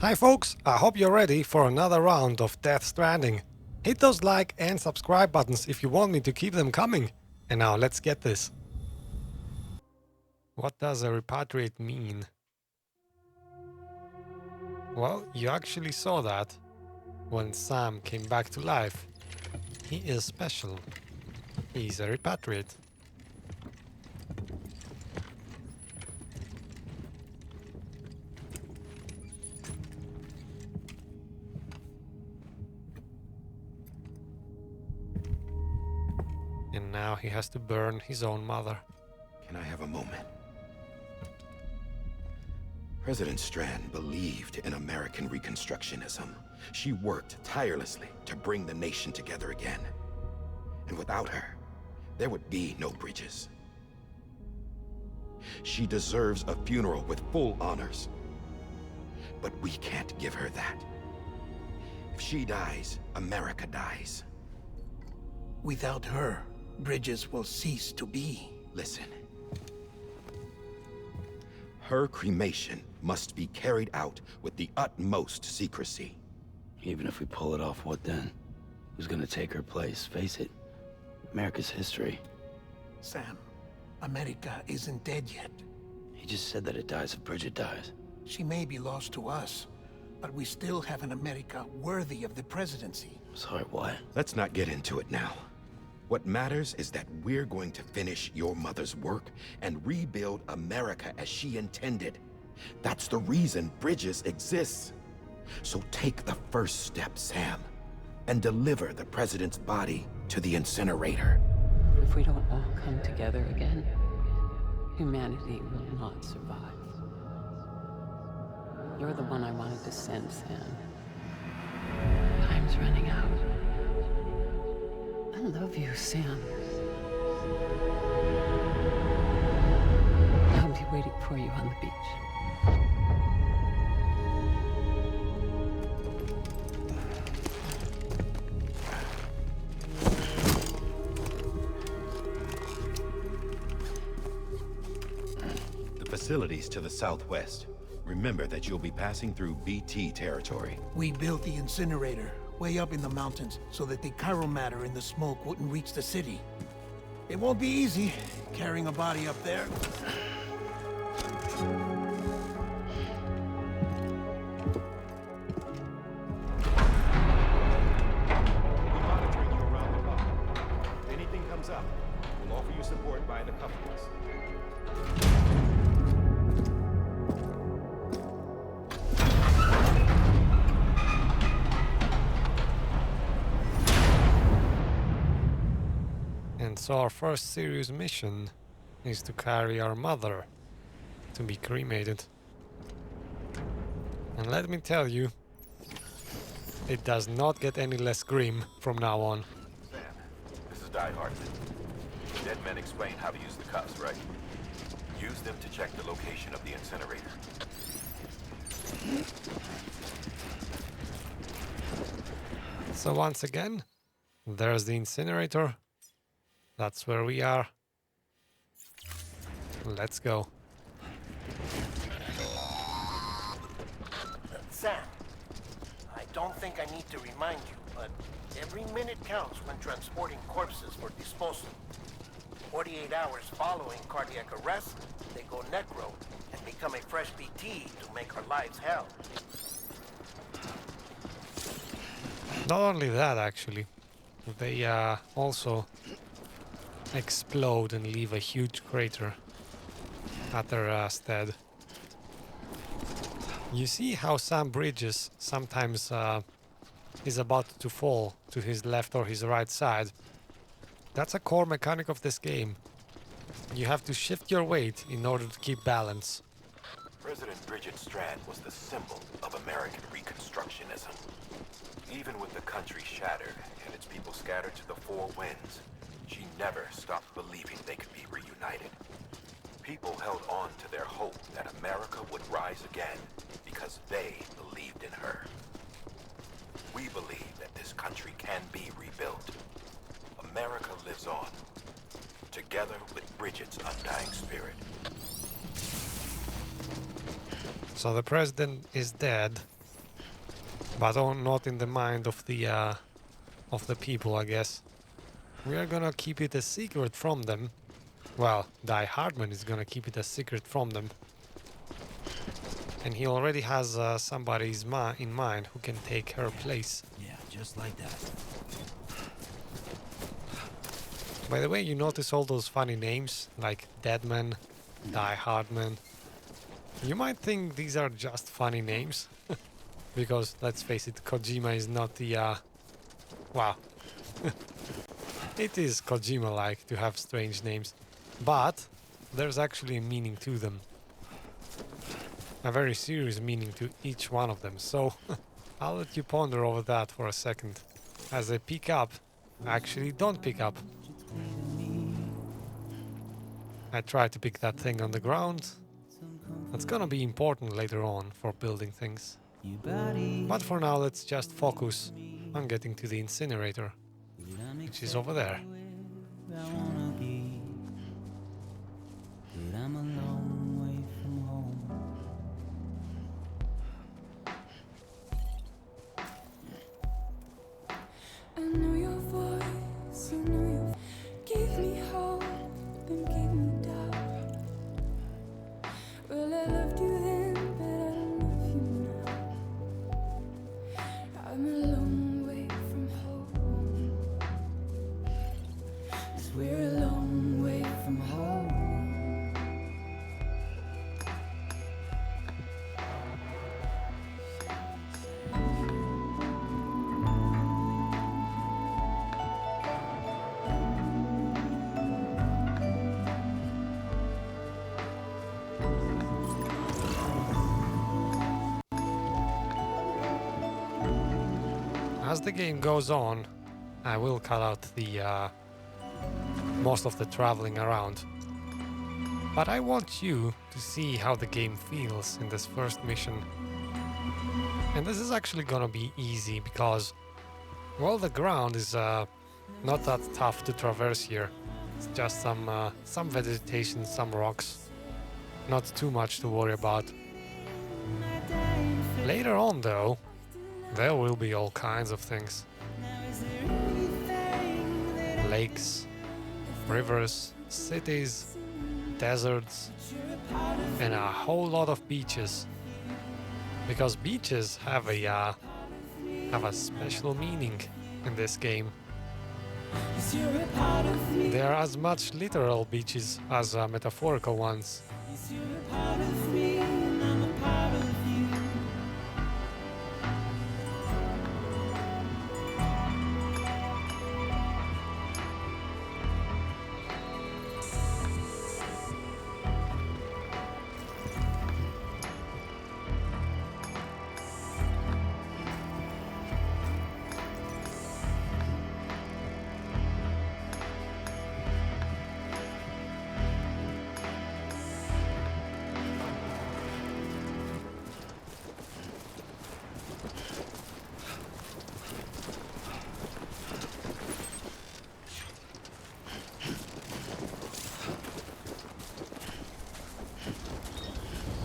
Hi folks, I hope you're ready for another round of Death Stranding. Hit those like and subscribe buttons if you want me to keep them coming. And now let's get this. What does a repatriate mean? Well, you actually saw that when Sam came back to life. He is special. He's a repatriate. And now he has to burn his own mother. Can I have a moment? President Strand believed in American Reconstructionism. She worked tirelessly to bring the nation together again. And without her, there would be no bridges. She deserves a funeral with full honors. But we can't give her that. If she dies, America dies. Without her, bridges will cease to be. Listen. Her cremation must be carried out with the utmost secrecy. Even if we pull it off, what then? Who's gonna take her place? Face it, America's history. Sam, America isn't dead yet. He just said that it dies if Bridget dies. She may be lost to us, but we still have an America worthy of the presidency. Sorry, what? Let's not get into it now. What matters is that we're going to finish your mother's work and rebuild America as she intended. That's the reason Bridges exists. So take the first step, Sam, and deliver the president's body to the incinerator. If we don't all come together again, humanity will not survive. You're the one I wanted to send, Sam. Time's running out. I love you, Sam. I'll be waiting for you on the beach. The facilities to the southwest. Remember that you'll be passing through BT territory. We built the incinerator way up in the mountains so that the chiral matter in the smoke wouldn't reach the city. It won't be easy carrying a body up there. We'll be monitoring you around the clock. If anything comes up, we'll offer you support via the cuff list. And so our first serious mission is to carry our mother to be cremated. And let me tell you, it does not get any less grim from now on. Sam, this is Die Hard. Dead men explain how to use the cuffs, right? Use them to check the location of the incinerator. So once again, there's the incinerator. That's where we are. Let's go. Sam, I don't think I need to remind you, but every minute counts when transporting corpses for disposal. 48 hours following cardiac arrest, they go necro and become a fresh BT to make our lives hell. Not only that, actually, they also explode and leave a huge crater at their stead. You see how Sam Bridges sometimes is about to fall to his left or his right side. That's a core mechanic of this game. You have to shift your weight in order to keep balance. President Bridget Strand was the symbol of American Reconstructionism. Even with the country shattered and its people scattered to the four winds, she never stopped believing they could be reunited. People held on to their hope that America would rise again because they believed in her. We believe that this country can be rebuilt. America lives on, together with Bridget's undying spirit. So the president is dead, but not in the mind of the people, I guess. We are gonna keep it a secret from them. Well, Die Hardman is gonna keep it a secret from them. And he already has somebody in mind who can take her place. Yeah, just like that. By the way, you notice all those funny names like Deadman, Die Hardman. You might think these are just funny names. Because, let's face it, Kojima is not the, wow. It is Kojima-like to have strange names. But, there's actually a meaning to them. A very serious meaning to each one of them. So, I'll let you ponder over that for a second. As they pick up, actually don't pick up. I tried to pick that thing on the ground. That's gonna be important later on for building things. But for now, let's just focus on getting to the incinerator, which is over there. I know your voice, I know your gave me hope, then gave me doubt. Well, I loved you then, but I don't love you now. I'm a long way from home. 'Cause we're a long way from home. As the game goes on, I will cut out the most of the traveling around. But I want you to see how the game feels in this first mission. And this is actually gonna be easy because, well, the ground is not that tough to traverse here. It's just some vegetation, some rocks. Not too much to worry about. Later on, though, there will be all kinds of things. Lakes, rivers, cities, deserts, and a whole lot of beaches. Because beaches have a special meaning in this game. They are as much literal beaches as metaphorical ones.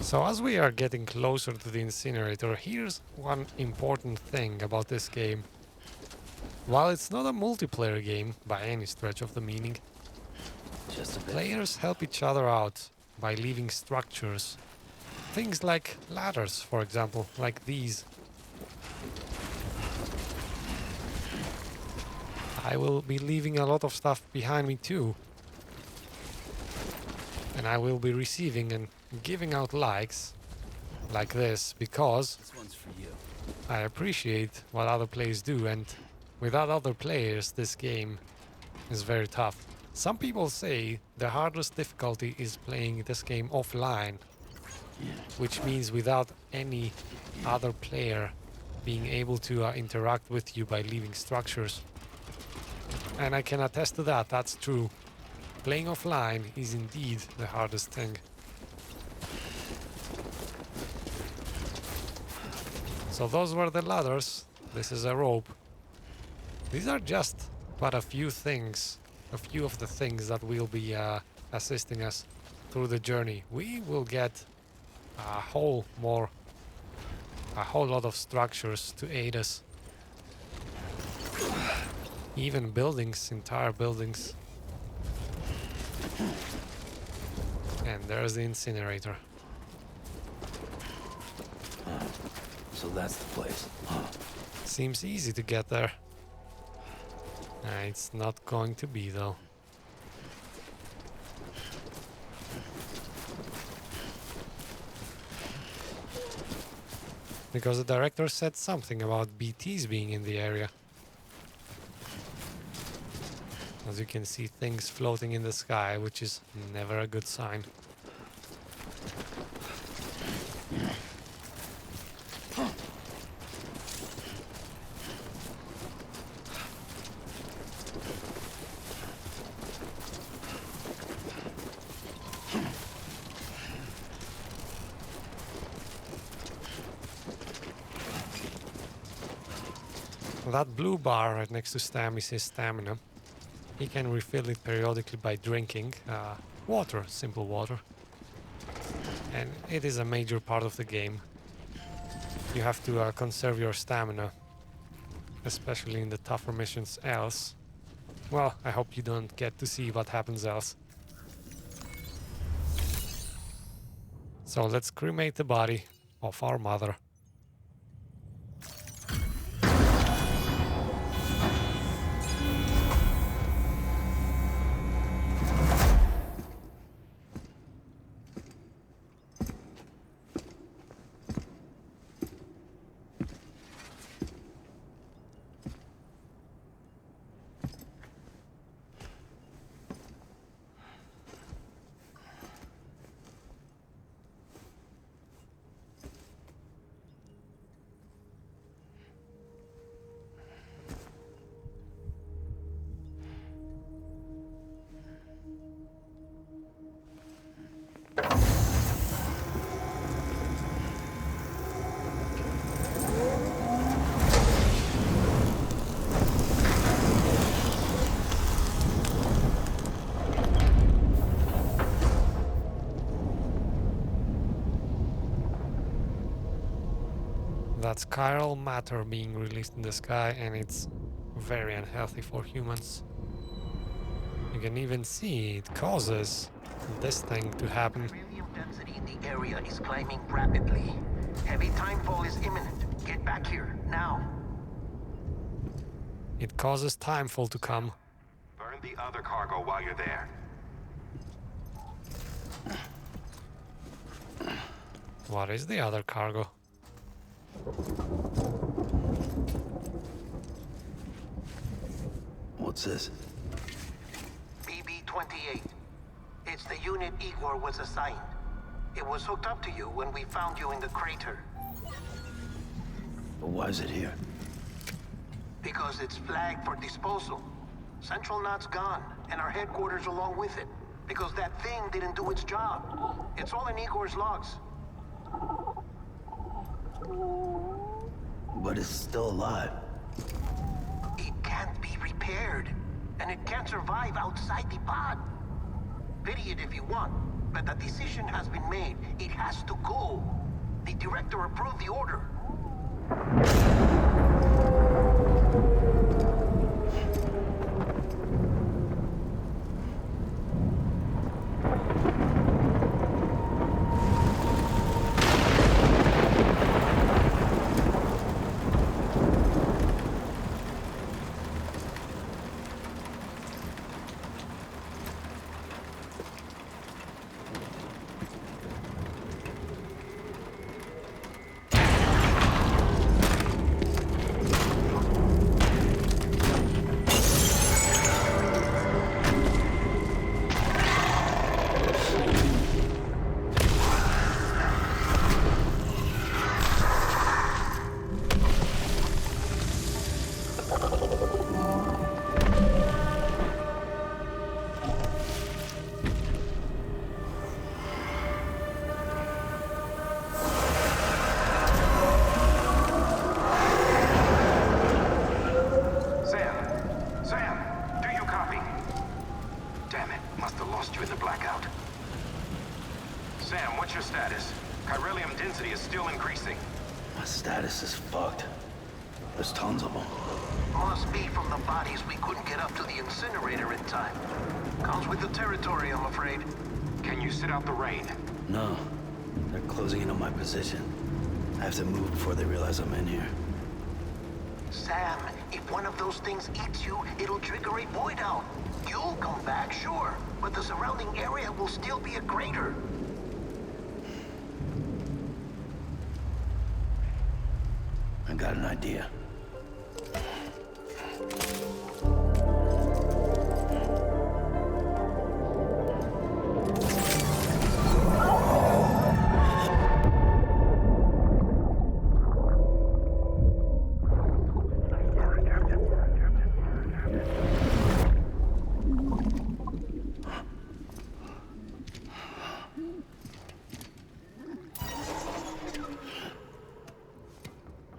So as we are getting closer to the incinerator, here's one important thing about this game. While it's not a multiplayer game by any stretch of the meaning, players help each other out by leaving structures. Things like ladders, for example, like these. I will be leaving a lot of stuff behind me too. And I will be receiving and giving out likes like this because This one's for you. I appreciate what other players do, and without other players this game is very tough. Some people say the hardest difficulty is playing this game offline, which means without any other player being able to interact with you by leaving structures. And I can attest to that, that's true. Playing offline is indeed the hardest thing. So those were the ladders. This is a rope. These are just but a few things, a few of the things that will be assisting us through the journey. We will get a whole more a whole lot of structures to aid us. Even buildings, entire buildings. And there's the incinerator. So that's the place. Huh. Seems easy to get there. It's not going to be though. Because the director said something about BTs being in the area. As you can see, things floating in the sky, which is never a good sign. That blue bar right next to Stam is his stamina. He can refill it periodically by drinking water, simple water. And it is a major part of the game. You have to conserve your stamina, especially in the tougher missions, else... Well, I hope you don't get to see what happens else. So let's cremate the body of our mother. That's chiral matter being released in the sky, and it's very unhealthy for humans. You can even see it causes this thing to happen. Beryllium density in the area is climbing rapidly. Heavy timefall is imminent. Get back here, now. It causes timefall to come. Burn the other cargo while you're there. What is the other cargo? What's this? BB-28. It's the unit Igor was assigned. It was hooked up to you when we found you in the crater. But why is it here? Because it's flagged for disposal. Central Knot's gone, and our headquarters along with it. Because that thing didn't do its job. It's all in Igor's logs. But it's still alive. It can't be repaired, and it can't survive outside the pod. Pity it if you want, but the decision has been made. It has to go. The director approved the order. fucked. There's tons of them. Must be from the bodies we couldn't get up to the incinerator in time. Comes with the territory, I'm afraid. Can you sit out the rain? No. They're closing in on my position. I have to move before they realize I'm in here. Sam, if one of those things eats you, it'll trigger a void out. You'll come back, sure, but the surrounding area will still be a crater. I got an idea.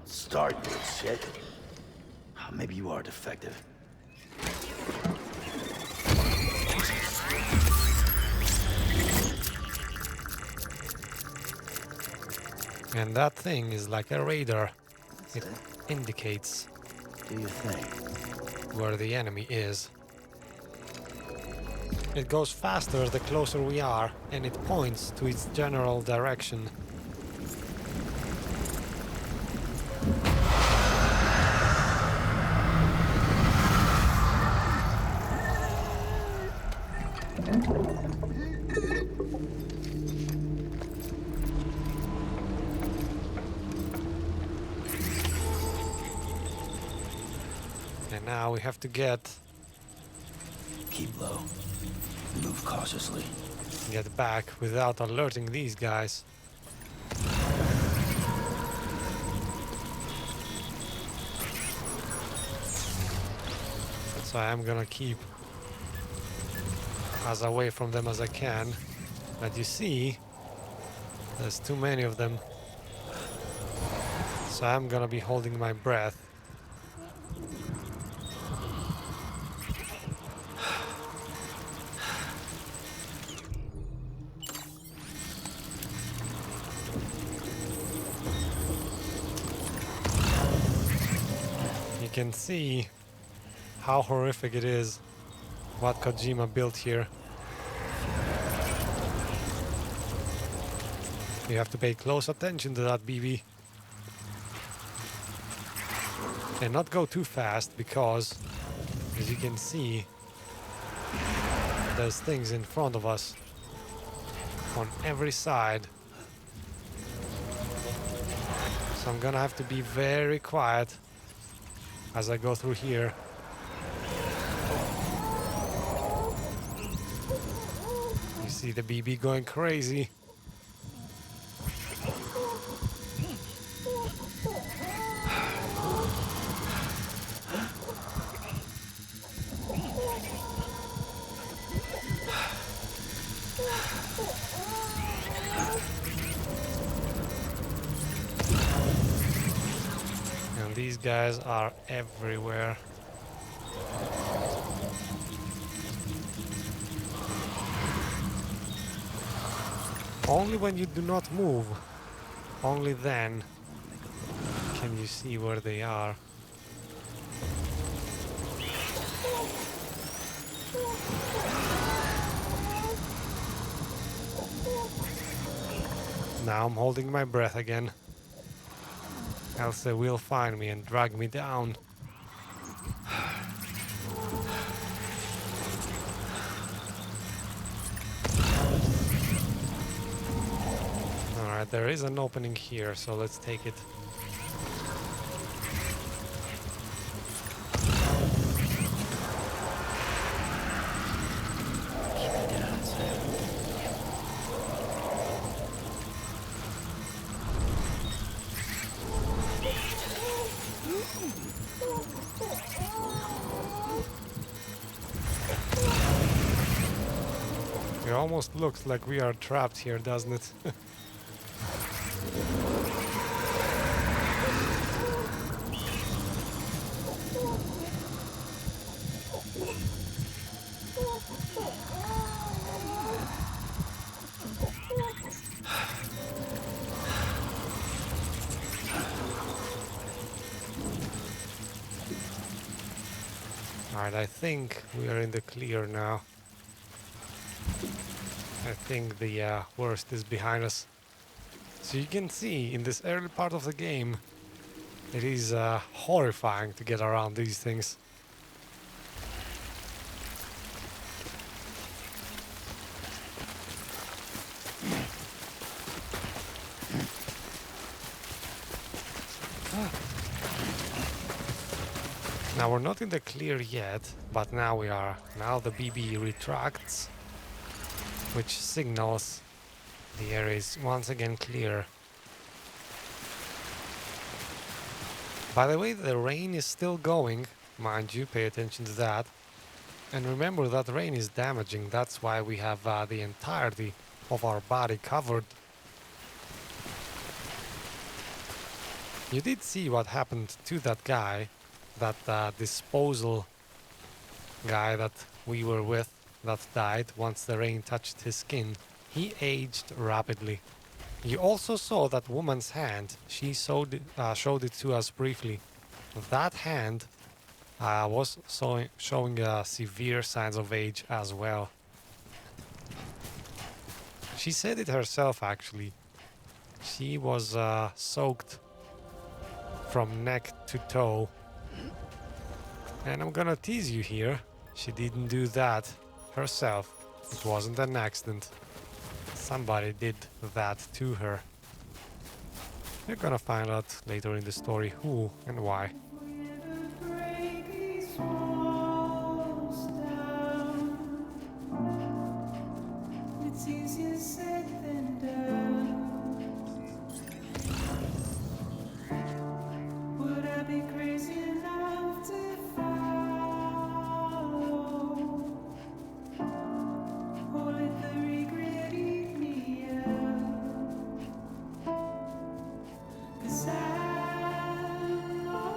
Start, you shit. Maybe you are defective. And that thing is like a radar. It indicates Do you think? where the enemy is. It goes faster the closer we are, and it points to its general direction. And now we have to get Keep low. Move cautiously. back without alerting these guys. So I am gonna keep as away from them as I can. But you see, there's too many of them. So I'm gonna be holding my breath. You can see how horrific it is what Kojima built here. You have to pay close attention to that, BB. And not go too fast because, as you can see, there's things in front of us on every side. So I'm gonna have to be very quiet as I go through here. You see the BB going crazy. And these guys are everywhere. Only when you do not move, only then can you see where they are. Now I'm holding my breath again, else they will find me and drag me down. Alright, there is an opening here, so let's take it. It almost looks like we are trapped here, doesn't it? Alright, I think we are in the clear now. I think the worst is behind us. So you can see in this early part of the game, it is horrifying to get around these things. Now we're not in the clear yet, but now we are. Now the BB retracts, which signals the area is once again clear. By the way, the rain is still going, mind you, pay attention to that. And remember that rain is damaging, that's why we have the entirety of our body covered. You did see what happened to that guy, that disposal guy that we were with that died once the rain touched his skin. He aged rapidly. You also saw that woman's hand. She showed it to us briefly. That hand was showing severe signs of age as well. She said it herself actually. She was soaked from neck to toe. And I'm gonna tease you here. She didn't do that herself. It wasn't an accident. Somebody did that to her. You're gonna find out later in the story who and why. It's easier said than done. Would I be crazy enough to follow? Or let the regret eat me up? 'Cause I'm on my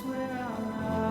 way out.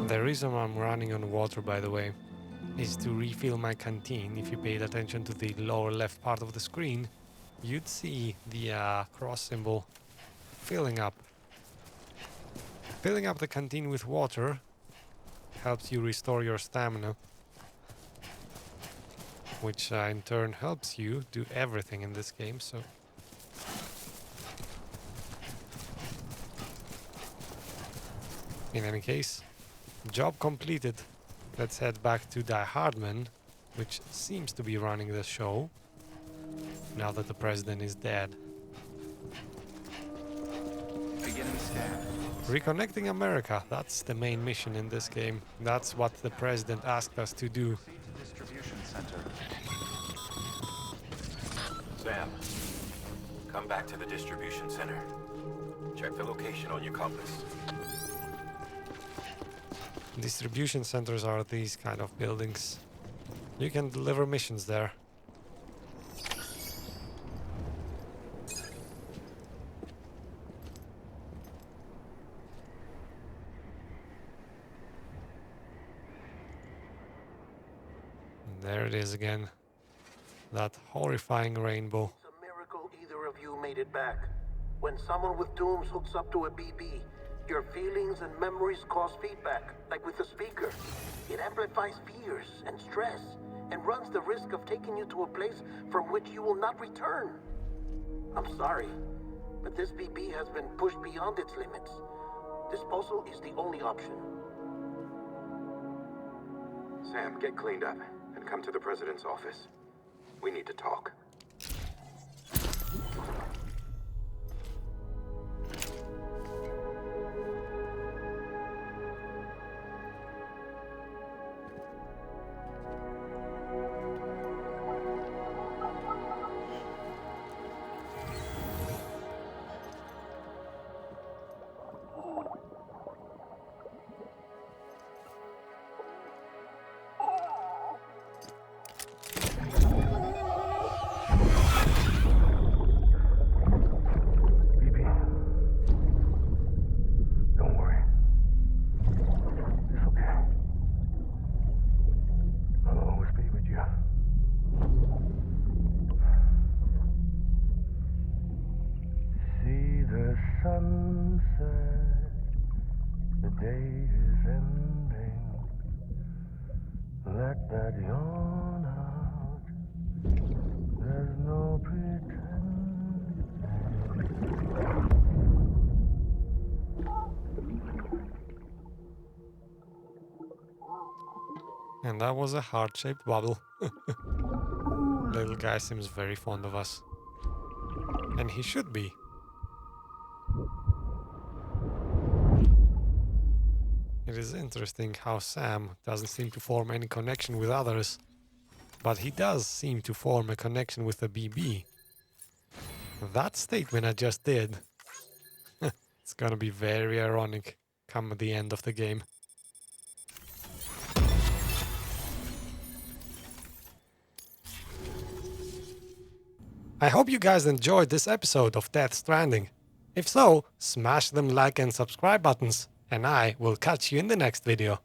The reason I'm running on water, by the way, is to refill my canteen. If you paid attention to the lower left part of the screen, you'd see the cross symbol filling up. Filling up the canteen with water helps you restore your stamina, which in turn helps you do everything in this game. So in any case, job completed. Let's head back to Die Hardman, which seems to be running the show now that the president is dead. Beginning scan. Reconnecting America, that's the main mission in this game. That's what the president asked us to do. Distribution center. Sam, come back to the distribution center. Check the location on your compass. Distribution centers are these kind of buildings. You can deliver missions there. And there it is again. That horrifying rainbow. It's a miracle either of you made it back. When someone with dooms hooks up to a BB, Your feelings and memories cause feedback, like with the speaker. It amplifies fears and stress, and runs the risk of taking you to a place from which you will not return. I'm sorry, but this BB has been pushed beyond its limits. Disposal is the only option. Sam, get cleaned up and come to the president's office. We need to talk. Sunset, the day is ending. Let that yawn out. There's no pretending. And that was a heart-shaped bubble. Little guy seems very fond of us. And he should be. It is interesting how Sam doesn't seem to form any connection with others, but he does seem to form a connection with the BB. That statement I just did, it's gonna be very ironic come the end of the game. I hope you guys enjoyed this episode of Death Stranding. If so, smash them like and subscribe buttons, and I will catch you in the next video.